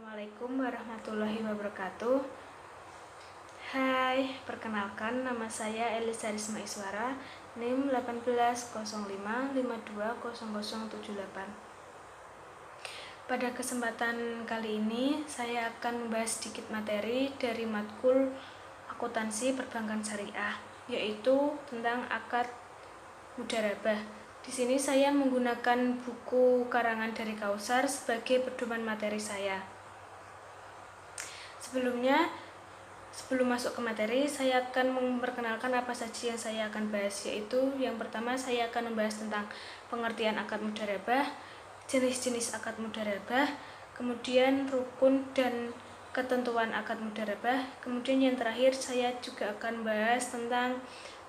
Assalamualaikum warahmatullahi wabarakatuh. Hai, perkenalkan nama saya Elisa Risma Iswara, NIM 1805520078. Pada kesempatan kali ini saya akan membahas sedikit materi dari matkul akuntansi perbankan syariah, yaitu tentang akad mudharabah. Di sini saya menggunakan buku karangan dari Kausar sebagai pedoman materi saya. Sebelum masuk ke materi, saya akan memperkenalkan apa saja yang saya akan bahas, yaitu yang pertama saya akan membahas tentang pengertian akad mudharabah, jenis-jenis akad mudharabah, kemudian rukun dan ketentuan akad mudharabah, kemudian yang terakhir saya juga akan bahas tentang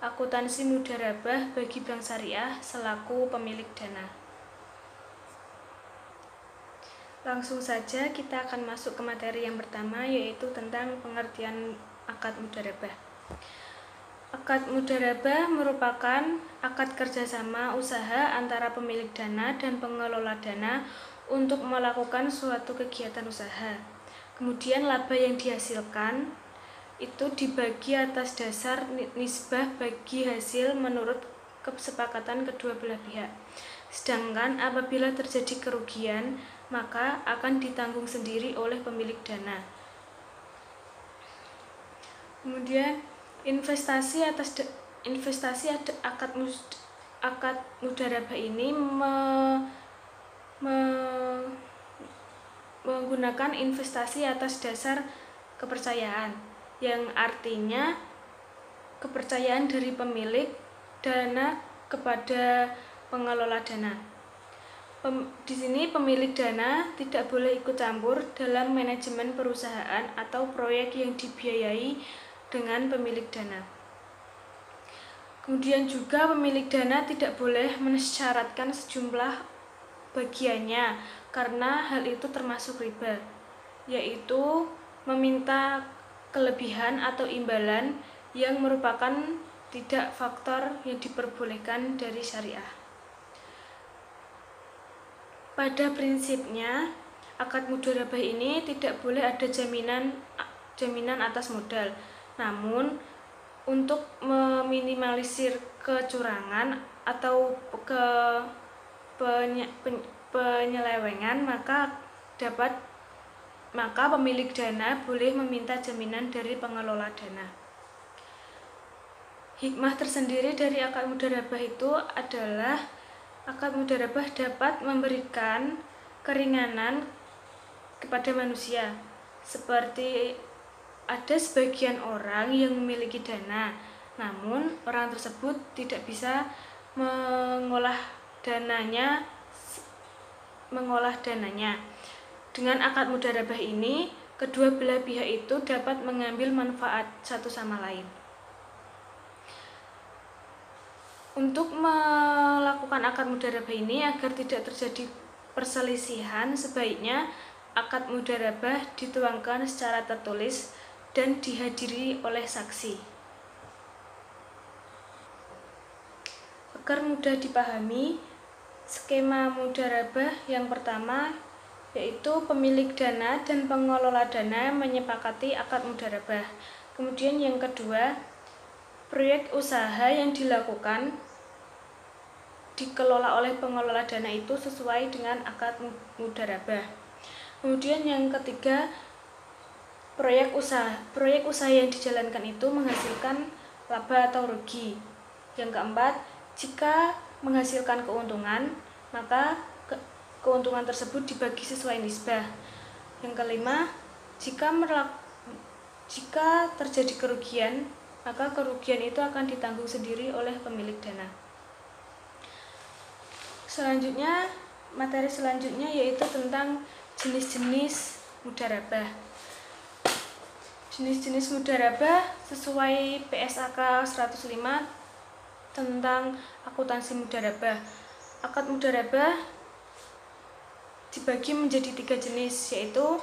akuntansi mudharabah bagi bank syariah selaku pemilik dana. Langsung saja kita akan masuk ke materi yang pertama, yaitu tentang pengertian akad mudharabah. Akad mudharabah merupakan akad kerjasama usaha antara pemilik dana dan pengelola dana untuk melakukan suatu kegiatan usaha. Kemudian laba yang dihasilkan itu dibagi atas dasar nisbah bagi hasil menurut kesepakatan kedua belah pihak. Sedangkan apabila terjadi kerugian, maka akan ditanggung sendiri oleh pemilik dana. Kemudian akad mudharabah ini menggunakan investasi atas dasar kepercayaan, yang artinya kepercayaan dari pemilik dana kepada pengelola dana. Di sini pemilik dana tidak boleh ikut campur dalam manajemen perusahaan atau proyek yang dibiayai dengan pemilik dana. Kemudian juga pemilik dana tidak boleh mensyaratkan sejumlah bagiannya, karena hal itu termasuk riba, yaitu meminta kelebihan atau imbalan yang merupakan tidak faktor yang diperbolehkan dari syariah. Pada prinsipnya, akad mudharabah ini tidak boleh ada jaminan atas modal. Namun, untuk meminimalisir kecurangan atau penyelewengan, maka pemilik dana boleh meminta jaminan dari pengelola dana. Hikmah tersendiri dari akad mudharabah itu adalah akad mudharabah dapat memberikan keringanan kepada manusia, seperti ada sebagian orang yang memiliki dana, namun orang tersebut tidak bisa mengolah dananya. Dengan akad mudharabah ini, kedua belah pihak itu dapat mengambil manfaat satu sama lain. Untuk melakukan akad mudharabah ini agar tidak terjadi perselisihan, sebaiknya akad mudharabah dituangkan secara tertulis dan dihadiri oleh saksi. Agar mudah dipahami, skema mudharabah yang pertama yaitu pemilik dana dan pengelola dana menyepakati akad mudharabah. Kemudian yang kedua, proyek usaha yang dilakukan dikelola oleh pengelola dana itu sesuai dengan akad mudharabah. Kemudian yang ketiga, proyek usaha yang dijalankan itu menghasilkan laba atau rugi. Yang keempat, jika menghasilkan keuntungan, maka keuntungan tersebut dibagi sesuai nisbah. Yang kelima, jika terjadi kerugian, maka kerugian itu akan ditanggung sendiri oleh pemilik dana. Materi selanjutnya yaitu tentang jenis-jenis mudharabah. Jenis-jenis mudharabah sesuai PSAK 105 tentang akuntansi mudharabah. Akad mudharabah dibagi menjadi 3 jenis, yaitu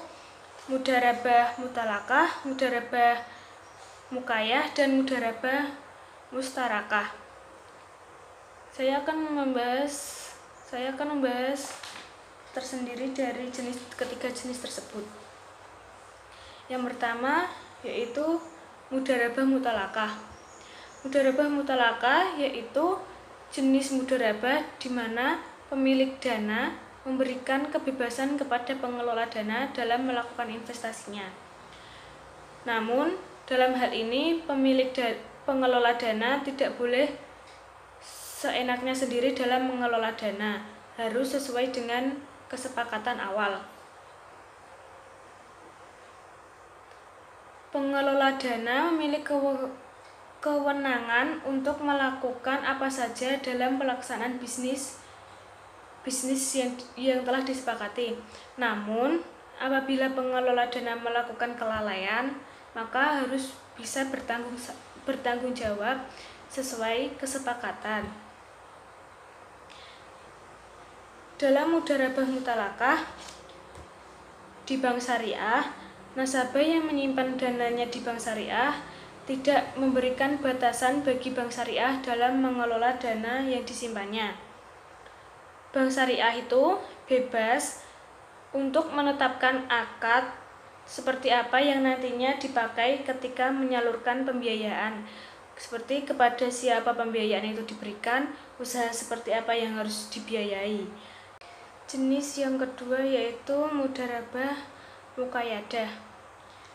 mudharabah mutalakah, mudharabah mukayah, dan mudharabah mustarakah. Saya akan membahas tersendiri dari ketiga jenis tersebut. Yang pertama yaitu mudharabah mutalakah. Mudharabah mutalakah yaitu jenis mudharabah di mana pemilik dana memberikan kebebasan kepada pengelola dana dalam melakukan investasinya. Namun, dalam hal ini pengelola dana tidak boleh seenaknya sendiri dalam mengelola dana, harus sesuai dengan kesepakatan awal. Pengelola dana memiliki kewenangan untuk melakukan apa saja dalam pelaksanaan bisnis yang telah disepakati. Namun, apabila pengelola dana melakukan kelalaian, maka harus bisa bertanggung jawab sesuai kesepakatan. Dalam mudharabah mutalakah di bank syariah, nasabah yang menyimpan dananya di bank syariah tidak memberikan batasan bagi bank syariah dalam mengelola dana yang disimpannya. Bank syariah itu bebas untuk menetapkan akad seperti apa yang nantinya dipakai ketika menyalurkan pembiayaan, seperti kepada siapa pembiayaan itu diberikan, usaha seperti apa yang harus dibiayai. Jenis yang kedua yaitu mudharabah muqayyadah.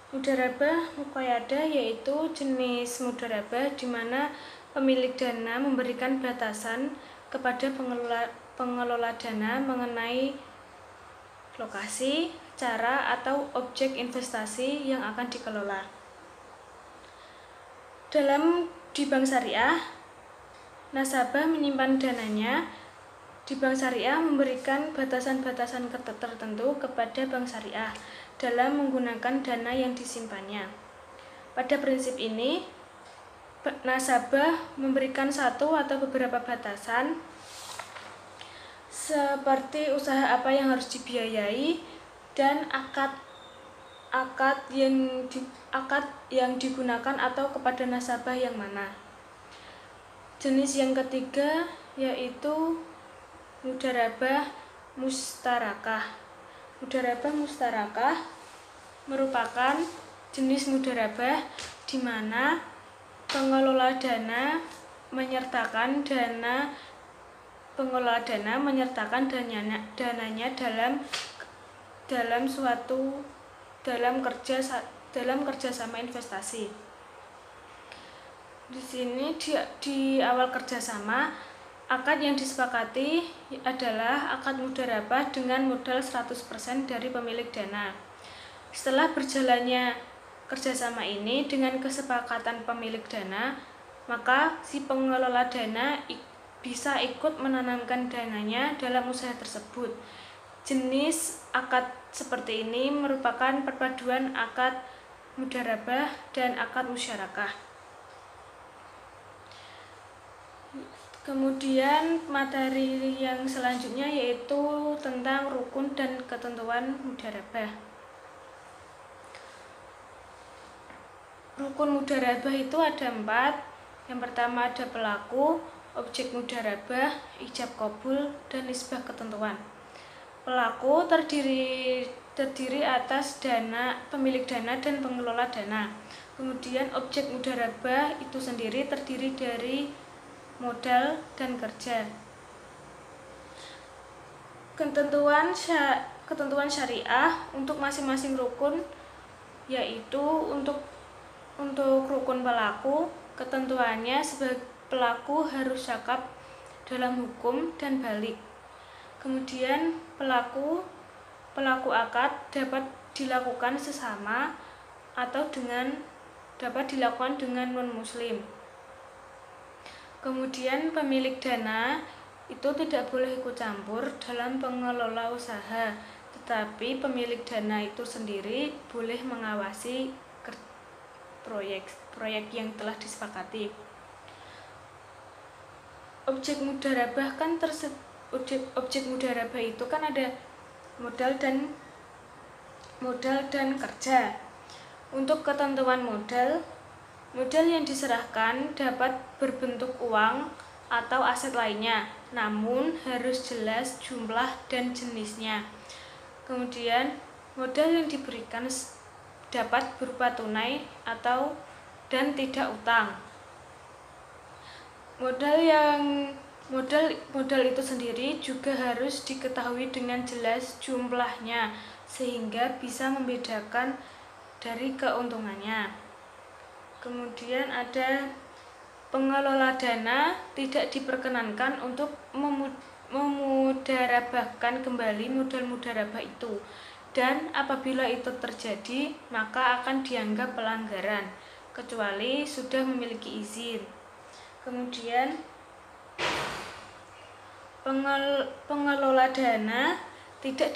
Mudharabah muqayyadah yaitu jenis mudharabah di mana pemilik dana memberikan batasan kepada pengelola dana mengenai lokasi, cara, atau objek investasi yang akan dikelola. Di bank syariah, nasabah menyimpan dananya di bank syariah memberikan batasan-batasan tertentu kepada bank syariah dalam menggunakan dana yang disimpannya. Pada prinsip ini, nasabah memberikan satu atau beberapa batasan seperti usaha apa yang harus dibiayai dan akad yang digunakan atau kepada nasabah yang mana. Jenis yang ketiga yaitu mudharabah mustarakah. Mudharabah mustarakah merupakan jenis mudharabah di mana pengelola dana menyertakan dananya dalam kerjasama investasi. Di sini di awal kerjasama, akad yang disepakati adalah akad mudharabah dengan modal 100% dari pemilik dana. Setelah berjalannya kerjasama ini dengan kesepakatan pemilik dana, maka si pengelola dana bisa ikut menanamkan dananya dalam usaha tersebut. Jenis akad seperti ini merupakan perpaduan akad mudharabah dan akad musyarakah. Kemudian materi yang selanjutnya yaitu tentang rukun dan ketentuan mudharabah. Rukun mudharabah itu ada 4. Yang pertama ada pelaku, objek mudharabah, ijab qabul, dan nisbah ketentuan. Pelaku terdiri atas pemilik dana dan pengelola dana. Kemudian objek mudharabah itu sendiri terdiri dari modal dan kerja. Ketentuan syariah untuk masing-masing rukun yaitu untuk rukun pelaku, ketentuannya sebagai pelaku harus zakaf dalam hukum dan balik. Kemudian pelaku akad dapat dilakukan sesama atau dapat dilakukan dengan non-muslim. Kemudian pemilik dana itu tidak boleh ikut campur dalam pengelola usaha, tetapi pemilik dana itu sendiri boleh mengawasi proyek yang telah disepakati. Objek mudharabah itu kan ada modal dan kerja. Untuk ketentuan modal yang diserahkan dapat berbentuk uang atau aset lainnya, namun harus jelas jumlah dan jenisnya. Kemudian modal yang diberikan dapat berupa tunai dan tidak utang. Modal itu sendiri juga harus diketahui dengan jelas jumlahnya sehingga bisa membedakan dari keuntungannya. Kemudian ada pengelola dana tidak diperkenankan untuk memudharabahkan kembali modal mudharabah itu, dan apabila itu terjadi maka akan dianggap pelanggaran kecuali sudah memiliki izin. Kemudian pengelola dana tidak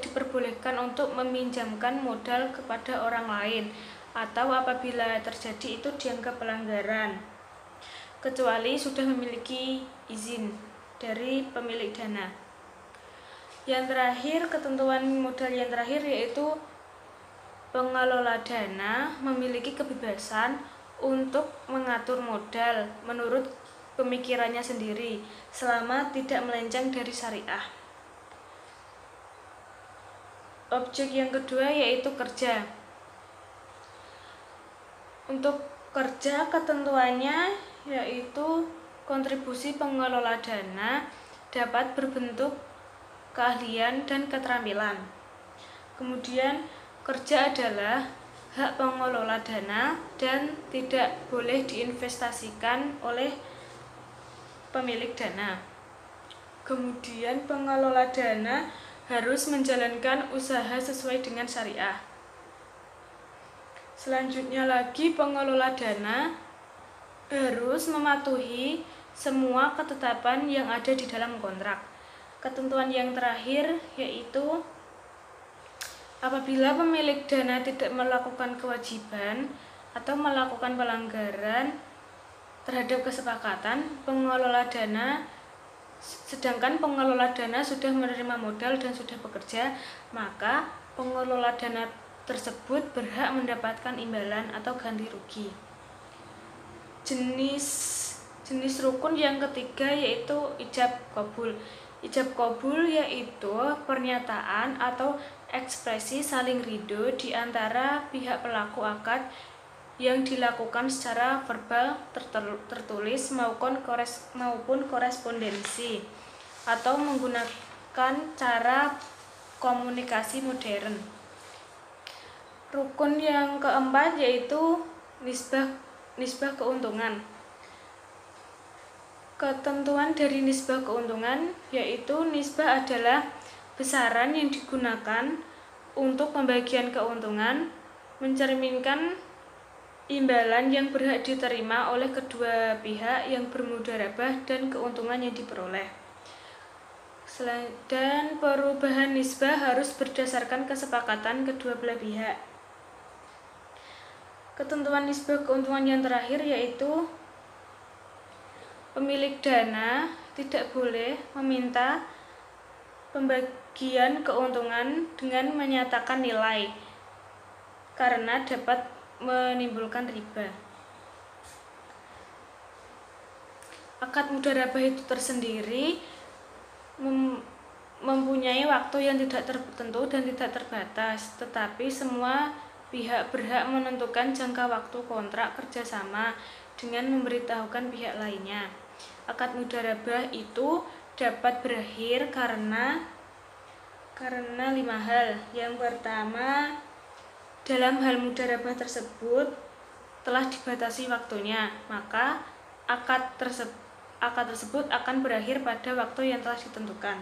diperbolehkan untuk meminjamkan modal kepada orang lain, atau apabila terjadi itu dianggap pelanggaran kecuali sudah memiliki izin dari pemilik dana. Yang terakhir, ketentuan modal yang terakhir yaitu pengelola dana memiliki kebebasan untuk mengatur modal menurut pemikirannya sendiri selama tidak melenceng dari syariah. Objek yang kedua yaitu kerja. Untuk kerja, ketentuannya yaitu kontribusi pengelola dana dapat berbentuk keahlian dan keterampilan. Kemudian kerja adalah hak pengelola dana dan tidak boleh diinvestasikan oleh pemilik dana. Kemudian pengelola dana harus menjalankan usaha sesuai dengan syariah. Selanjutnya lagi, pengelola dana harus mematuhi semua ketetapan yang ada di dalam kontrak. Ketentuan yang terakhir yaitu apabila pemilik dana tidak melakukan kewajiban atau melakukan pelanggaran terhadap kesepakatan sedangkan pengelola dana sudah menerima modal dan sudah bekerja, maka pengelola dana tersebut berhak mendapatkan imbalan atau ganti rugi. Jenis rukun yang ketiga yaitu ijab qabul. Ijab qabul yaitu pernyataan atau ekspresi saling ridho di antara pihak pelaku akad yang dilakukan secara verbal tertulis maupun korespondensi atau menggunakan cara komunikasi modern. Rukun yang keempat yaitu nisbah keuntungan. Ketentuan dari nisbah keuntungan yaitu nisbah adalah besaran yang digunakan untuk pembagian keuntungan, mencerminkan imbalan yang berhak diterima oleh kedua pihak yang bermudharabah dan keuntungan yang diperoleh. Dan perubahan nisbah harus berdasarkan kesepakatan kedua belah pihak. Ketentuan nisbah keuntungan yang terakhir yaitu pemilik dana tidak boleh meminta pembagian keuntungan dengan menyatakan nilai karena dapat menimbulkan riba. Akad mudharabah itu tersendiri mempunyai waktu yang tidak tertentu dan tidak terbatas, tetapi semua pihak berhak menentukan jangka waktu kontrak kerjasama dengan memberitahukan pihak lainnya. Akad mudharabah itu dapat berakhir karena 5 hal. Yang pertama, dalam hal mudharabah tersebut telah dibatasi waktunya, maka akad tersebut akan berakhir pada waktu yang telah ditentukan.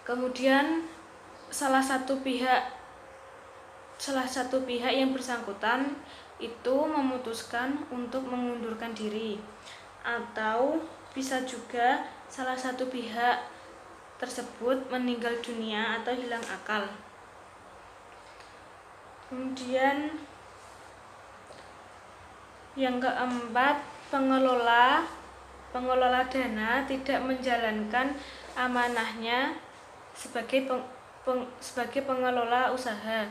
Kemudian salah satu pihak yang bersangkutan itu memutuskan untuk mengundurkan diri, atau bisa juga salah satu pihak tersebut meninggal dunia atau hilang akal. Kemudian yang keempat, pengelola dana tidak menjalankan amanahnya sebagai pengelola usaha.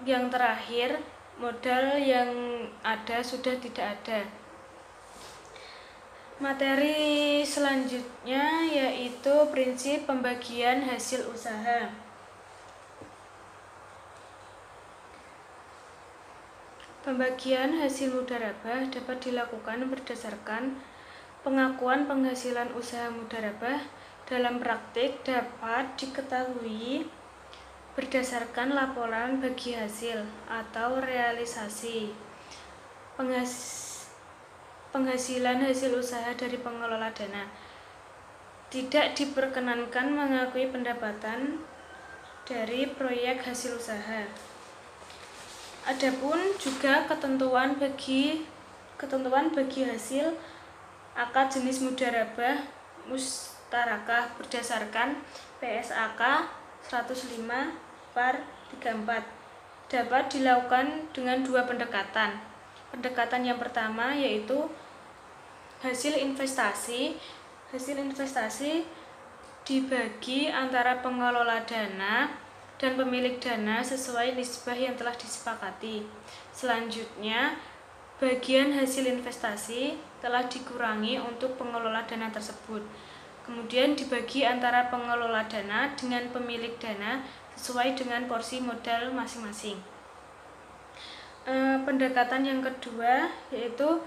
Yang terakhir, modal yang ada sudah tidak ada. Materi selanjutnya yaitu prinsip pembagian hasil usaha. Pembagian hasil mudharabah dapat dilakukan berdasarkan pengakuan penghasilan usaha mudharabah. Dalam praktik dapat diketahui berdasarkan laporan bagi hasil atau realisasi penghasilan hasil usaha dari pengelola dana. Tidak diperkenankan mengakui pendapatan dari proyek hasil usaha. Adapun juga ketentuan bagi hasil akad jenis mudharabah musyarakah berdasarkan PSAK 105/34 dapat dilakukan dengan dua pendekatan. Pendekatan yang pertama yaitu hasil investasi. Hasil investasi dibagi antara pengelola dana dan pemilik dana sesuai nisbah yang telah disepakati. Selanjutnya, bagian hasil investasi telah dikurangi untuk pengelola dana tersebut. Kemudian dibagi antara pengelola dana dengan pemilik dana sesuai dengan porsi modal masing-masing. Pendekatan yang kedua yaitu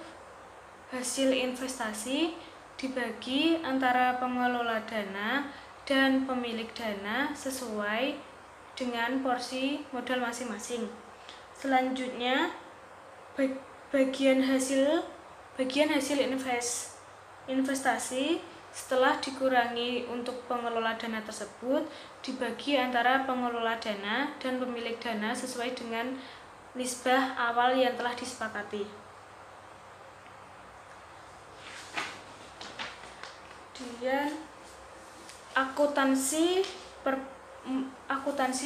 hasil investasi dibagi antara pengelola dana dan pemilik dana sesuai dengan porsi modal masing-masing. Selanjutnya, bagian hasil investasi setelah dikurangi untuk pengelola dana tersebut dibagi antara pengelola dana dan pemilik dana sesuai dengan nisbah awal yang telah disepakati. Kemudian akuntansi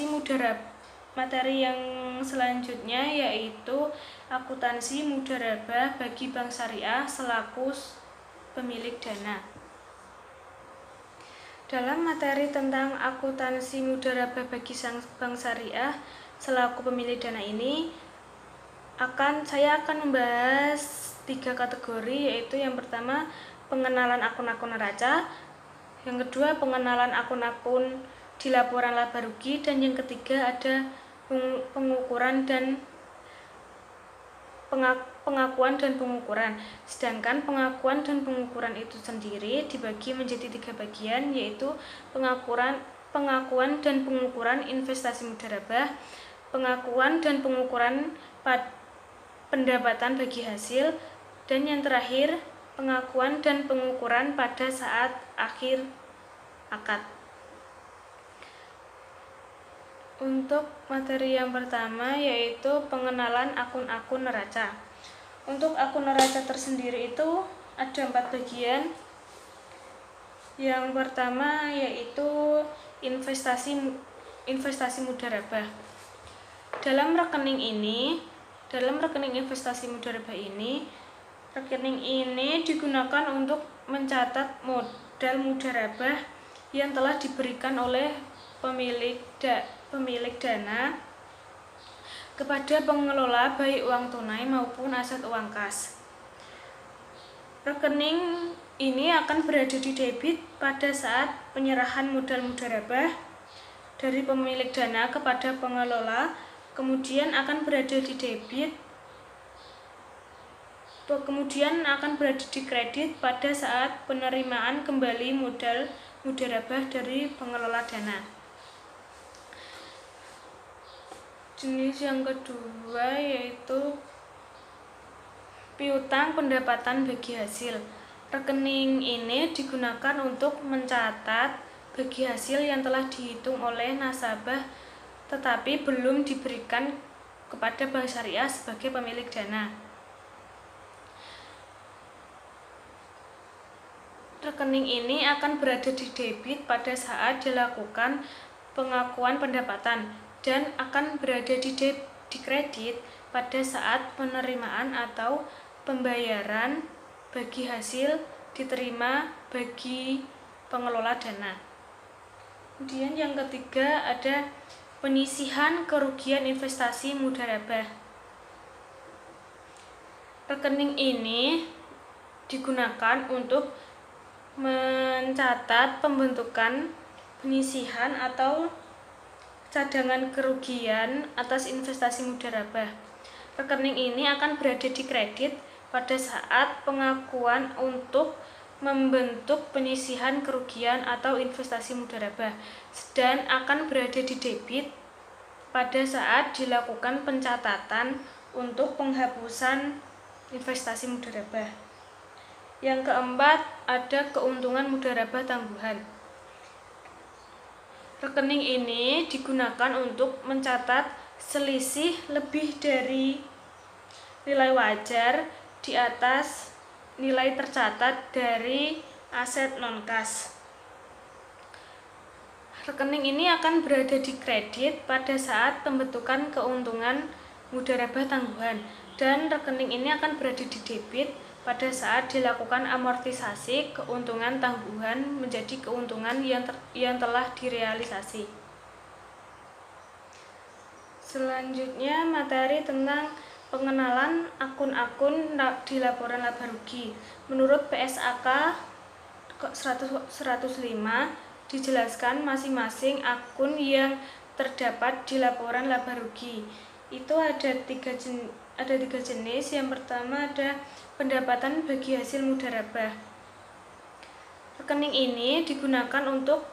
mudharabah. Materi yang selanjutnya yaitu akuntansi mudharabah bagi bank syariah selaku pemilik dana. Dalam materi tentang akuntansi mudharabah bagi bank syariah selaku pemilik dana ini saya akan membahas 3 kategori, yaitu yang pertama pengenalan akun-akun neraca, yang kedua pengenalan akun-akun di laporan laba rugi, dan yang ketiga ada pengukuran dan pengakuan dan pengukuran. Sedangkan pengakuan dan pengukuran itu sendiri dibagi menjadi 3 bagian, yaitu pengakuan dan pengukuran investasi mudharabah, pengakuan dan pengukuran pendapatan bagi hasil, dan yang terakhir pengakuan dan pengukuran pada saat akhir akad. Untuk materi yang pertama yaitu pengenalan akun-akun neraca. Untuk akun neraca tersendiri itu ada 4 bagian. Yang pertama yaitu investasi mudharabah. Dalam rekening investasi mudharabah ini, rekening ini digunakan untuk mencatat modal mudharabah yang telah diberikan oleh pemilik dana kepada pengelola baik uang tunai maupun aset uang kas. Rekening ini akan berada di debit pada saat penyerahan modal mudharabah dari pemilik dana kepada pengelola, kemudian akan berada di debit, kemudian akan berada di kredit pada saat penerimaan kembali modal mudharabah dari pengelola dana. Jenis yang kedua yaitu piutang pendapatan bagi hasil. Rekening ini digunakan untuk mencatat bagi hasil yang telah dihitung oleh nasabah tetapi belum diberikan kepada bank syariah sebagai pemilik dana. Rekening ini akan berada di debit pada saat dilakukan pengakuan pendapatan dan akan berada di kredit pada saat penerimaan atau pembayaran bagi hasil diterima bagi pengelola dana. Kemudian yang ketiga ada penyisihan kerugian investasi mudharabah. Rekening ini digunakan untuk mencatat pembentukan penyisihan atau cadangan kerugian atas investasi mudharabah. Rekening ini akan berada di kredit pada saat pengakuan untuk membentuk penyisihan kerugian atau investasi mudharabah, dan akan berada di debit pada saat dilakukan pencatatan untuk penghapusan investasi mudharabah. Yang keempat, ada keuntungan mudharabah tangguhan. Rekening ini digunakan untuk mencatat selisih lebih dari nilai wajar di atas nilai tercatat dari aset non-kas. Rekening ini akan berada di kredit pada saat pembentukan keuntungan mudharabah tangguhan, dan rekening ini akan berada di debit pada saat dilakukan amortisasi keuntungan tangguhan menjadi keuntungan yang telah direalisasi. Selanjutnya, materi tentang pengenalan akun-akun di laporan laba rugi. Menurut PSAK 105 dijelaskan masing-masing akun yang terdapat di laporan laba rugi. Itu ada tiga jenis. Yang pertama ada pendapatan bagi hasil mudharabah. Rekening ini digunakan untuk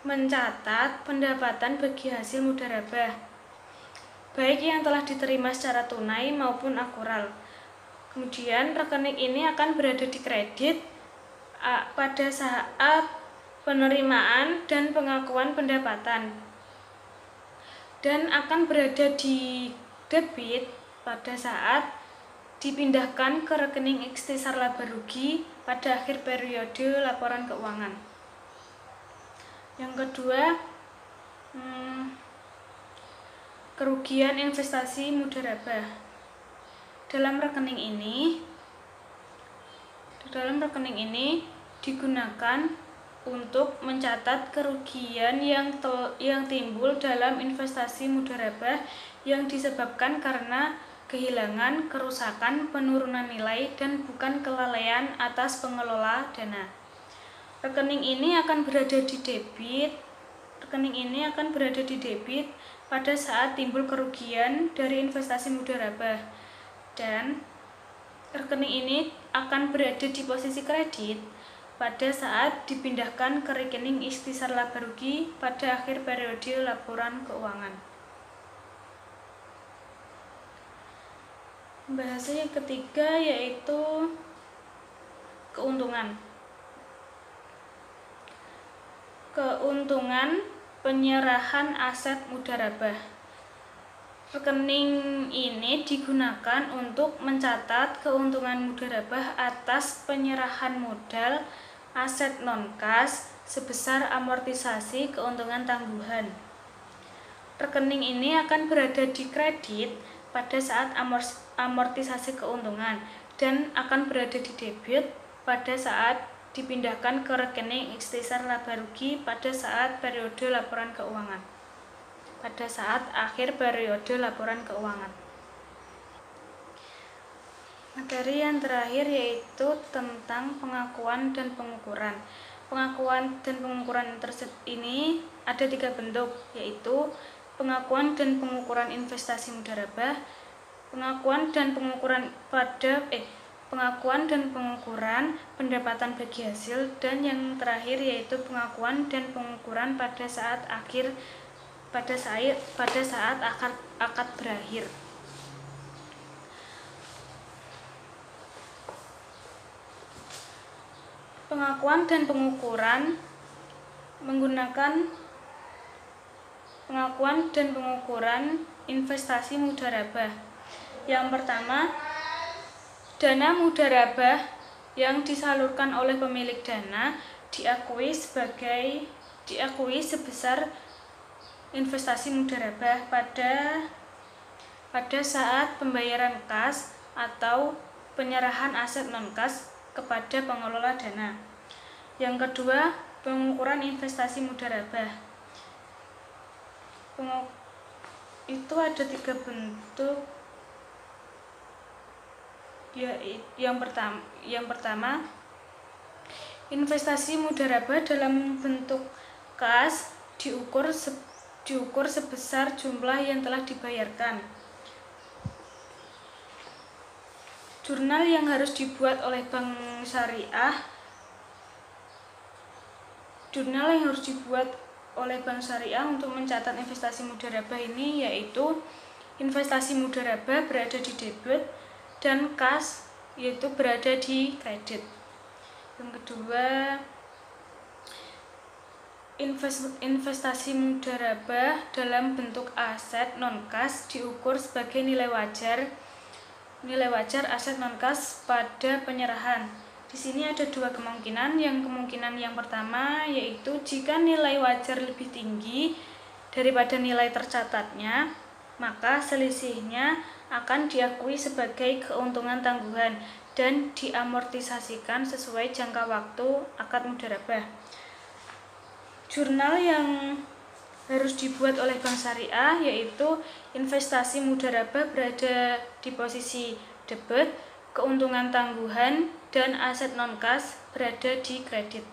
mencatat pendapatan bagi hasil mudharabah, baik yang telah diterima secara tunai maupun akural. Kemudian rekening ini akan berada di kredit pada saat penerimaan dan pengakuan pendapatan, dan akan berada di debit pada saat dipindahkan ke rekening ikhtisar laba rugi pada akhir periode laporan keuangan. Yang kedua, kerugian investasi mudharabah. Dalam rekening ini digunakan untuk mencatat kerugian yang timbul dalam investasi mudharabah yang disebabkan karena kehilangan, kerusakan, penurunan nilai, dan bukan kelalaian atas pengelola dana. Rekening ini akan berada di debit pada saat timbul kerugian dari investasi mudharabah, dan rekening ini akan berada di posisi kredit pada saat dipindahkan ke rekening ikhtisar laba rugi pada akhir periode laporan keuangan. Pembahasan yang ketiga yaitu keuntungan. Keuntungan penyerahan aset mudharabah. Rekening ini digunakan untuk mencatat keuntungan mudharabah atas penyerahan modal aset non-kas sebesar amortisasi keuntungan tangguhan. Rekening ini akan berada di kredit pada saat amortisasi keuntungan, dan akan berada di debit pada saat dipindahkan ke rekening ikhtisar laba rugi pada saat periode laporan keuangan, pada saat akhir periode laporan keuangan. Materi yang terakhir yaitu tentang pengakuan dan pengukuran. Pengakuan dan pengukuran ini ada 3 bentuk, yaitu pengakuan dan pengukuran investasi mudharabah, pengakuan dan pengukuran pendapatan bagi hasil, dan yang terakhir yaitu pengakuan dan pengukuran pada saat akad berakhir. Pengakuan dan pengukuran menggunakan pengakuan dan pengukuran investasi mudharabah. Yang pertama, dana mudharabah yang disalurkan oleh pemilik dana diakui sebesar investasi mudharabah pada saat pembayaran kas atau penyerahan aset non-kas kepada pengelola dana. Yang kedua, pengukuran investasi mudharabah. Itu ada 3 bentuk, Yang pertama, investasi mudharaba dalam bentuk kas diukur sebesar jumlah yang telah dibayarkan. Jurnal yang harus dibuat oleh Bank Syariah untuk mencatat investasi mudharaba ini yaitu investasi mudharaba berada di debit dan kas yaitu berada di kredit. Yang kedua, investasi mudharaba dalam bentuk aset non-kas diukur sebagai nilai wajar aset non-kas pada penyerahan. Di sini ada dua kemungkinan. Kemungkinan yang pertama yaitu jika nilai wajar lebih tinggi daripada nilai tercatatnya, maka selisihnya akan diakui sebagai keuntungan tangguhan dan diamortisasikan sesuai jangka waktu akad mudharabah. Jurnal yang harus dibuat oleh Bank Syariah yaitu investasi mudharabah berada di posisi debit, keuntungan tangguhan, dan aset non-kas berada di kredit.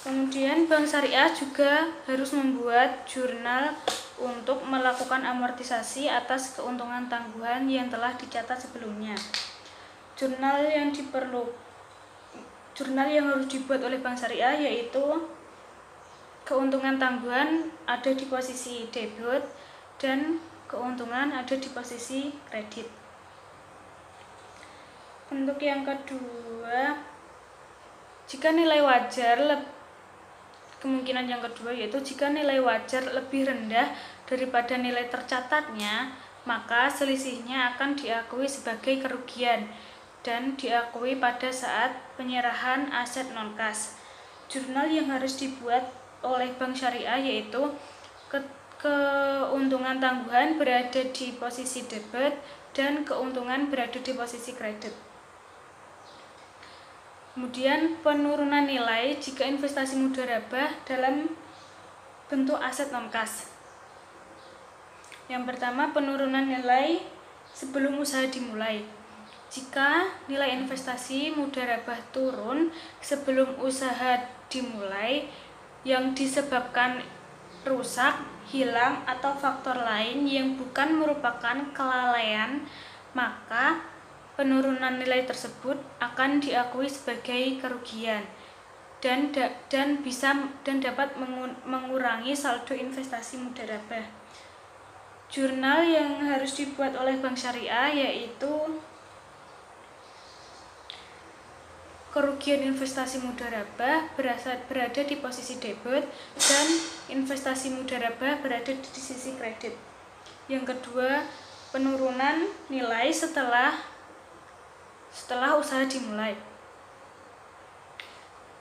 Kemudian Bank Syariah juga harus membuat jurnal untuk melakukan amortisasi atas keuntungan tangguhan yang telah dicatat sebelumnya. Jurnal yang harus dibuat oleh Bank Syariah yaitu keuntungan tangguhan ada di posisi debit dan keuntungan ada di posisi kredit. Bentuk yang kedua, kemungkinan yang kedua yaitu jika nilai wajar lebih rendah daripada nilai tercatatnya, maka selisihnya akan diakui sebagai kerugian dan diakui pada saat penyerahan aset non-kas. Jurnal yang harus dibuat oleh Bank Syariah yaitu keuntungan tangguhan berada di posisi debit dan keuntungan berada di posisi kredit. Kemudian penurunan nilai jika investasi mudharabah dalam bentuk aset non-kas. Yang pertama, penurunan nilai sebelum usaha dimulai. Jika nilai investasi mudharabah turun sebelum usaha dimulai yang disebabkan rusak, hilang, atau faktor lain yang bukan merupakan kelalaian, maka penurunan nilai tersebut akan diakui sebagai kerugian dan dapat mengurangi saldo investasi mudharabah. Jurnal yang harus dibuat oleh Bank Syariah yaitu kerugian investasi mudharabah berada di posisi debit dan investasi mudharabah berada di sisi kredit. Yang kedua, penurunan nilai setelah usaha dimulai.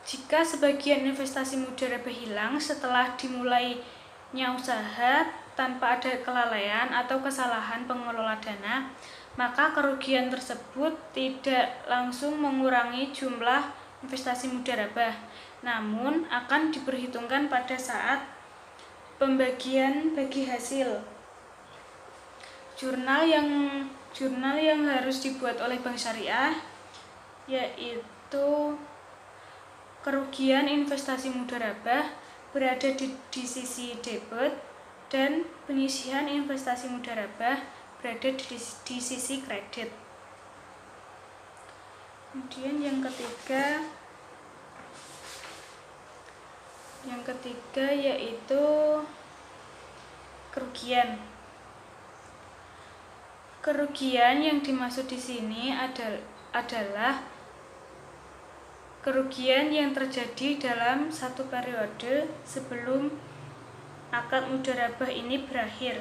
Jika sebagian investasi mudharabah hilang setelah dimulainya usaha tanpa ada kelalaian atau kesalahan pengelola dana, maka kerugian tersebut tidak langsung mengurangi jumlah investasi mudharabah, namun akan diperhitungkan pada saat pembagian bagi hasil. Jurnal yang harus dibuat oleh Bank Syariah yaitu kerugian investasi mudharabah berada di sisi debit dan penyisihan investasi mudharabah berada di sisi kredit. Kemudian yang ketiga yaitu kerugian. Kerugian yang dimaksud di sini adalah kerugian yang terjadi dalam satu periode sebelum akad mudharabah ini berakhir.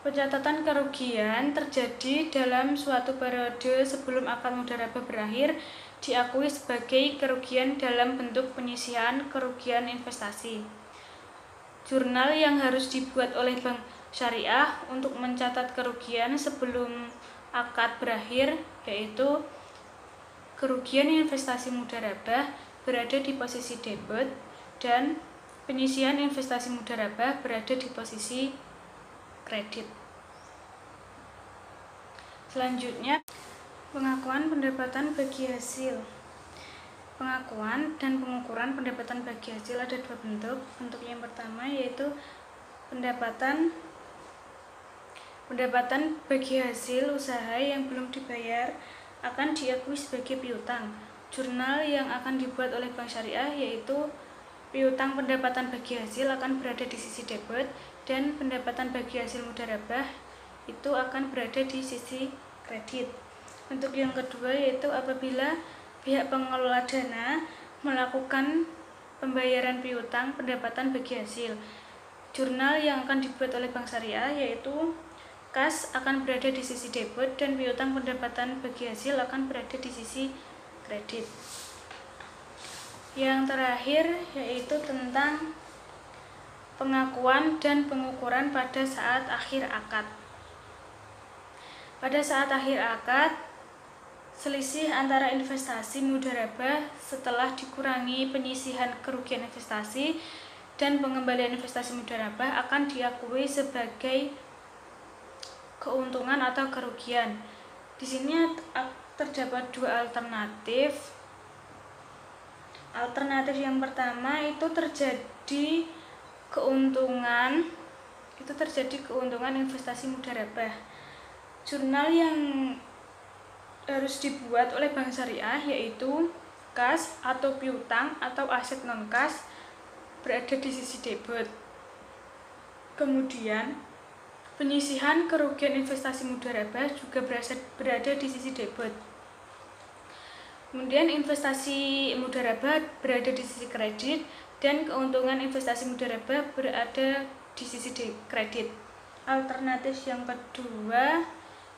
Pencatatan kerugian terjadi dalam suatu periode sebelum akad mudharabah berakhir diakui sebagai kerugian dalam bentuk penyisihan kerugian investasi. Jurnal yang harus dibuat oleh Bank Syariah untuk mencatat kerugian sebelum akad berakhir yaitu kerugian investasi mudharabah berada di posisi debit dan penyisihan investasi mudharabah berada di posisi kredit. Selanjutnya, pengakuan pendapatan bagi hasil. Pengakuan dan pengukuran pendapatan bagi hasil ada dua bentuk. Bentuk yang pertama yaitu pendapatan bagi hasil usaha yang belum dibayar akan diakui sebagai piutang. Jurnal yang akan dibuat oleh Bank Syariah yaitu piutang pendapatan bagi hasil akan berada di sisi debit, dan pendapatan bagi hasil mudharabah itu akan berada di sisi kredit. Bentuk yang kedua yaitu apabila pihak pengelola dana melakukan pembayaran piutang pendapatan bagi hasil. Jurnal yang akan dibuat oleh Bank Syariah yaitu kas akan berada di sisi debit, dan piutang pendapatan bagi hasil akan berada di sisi kredit. Yang terakhir yaitu tentang pengakuan dan pengukuran pada saat akhir akad. Pada saat akhir akad, selisih antara investasi mudharabah setelah dikurangi penyisihan kerugian investasi dan pengembalian investasi mudharabah akan diakui sebagai keuntungan atau kerugian. Di sini terdapat dua alternatif. Alternatif yang pertama itu terjadi keuntungan investasi mudharabah. Jurnal yang harus dibuat oleh Bank Syariah yaitu kas atau piutang atau aset non kas berada di sisi debit. Kemudian penyisihan kerugian investasi mudharabah juga berada di sisi debit. Kemudian investasi mudharabah berada di sisi kredit, dan keuntungan investasi mudharabah berada di sisi kredit. Alternatif yang kedua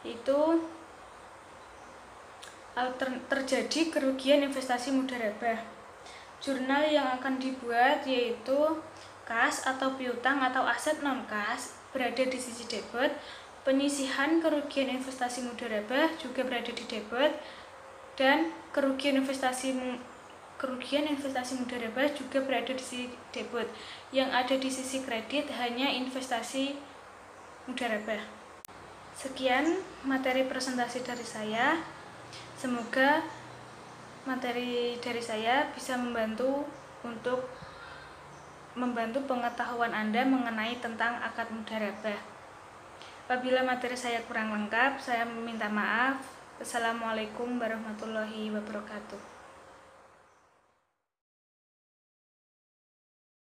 itu terjadi kerugian investasi mudharabah. Jurnal yang akan dibuat yaitu kas atau piutang atau aset non kas berada di sisi debit. Penyisihan kerugian investasi mudharabah juga berada di debit, dan kerugian investasi mudharabah juga berada di sisi debit. Yang ada di sisi kredit hanya investasi mudharabah. Sekian materi presentasi dari saya. Semoga materi dari saya bisa membantu pengetahuan Anda mengenai tentang akad mudharabah. Apabila materi saya kurang lengkap, saya meminta maaf. Wassalamualaikum warahmatullahi wabarakatuh.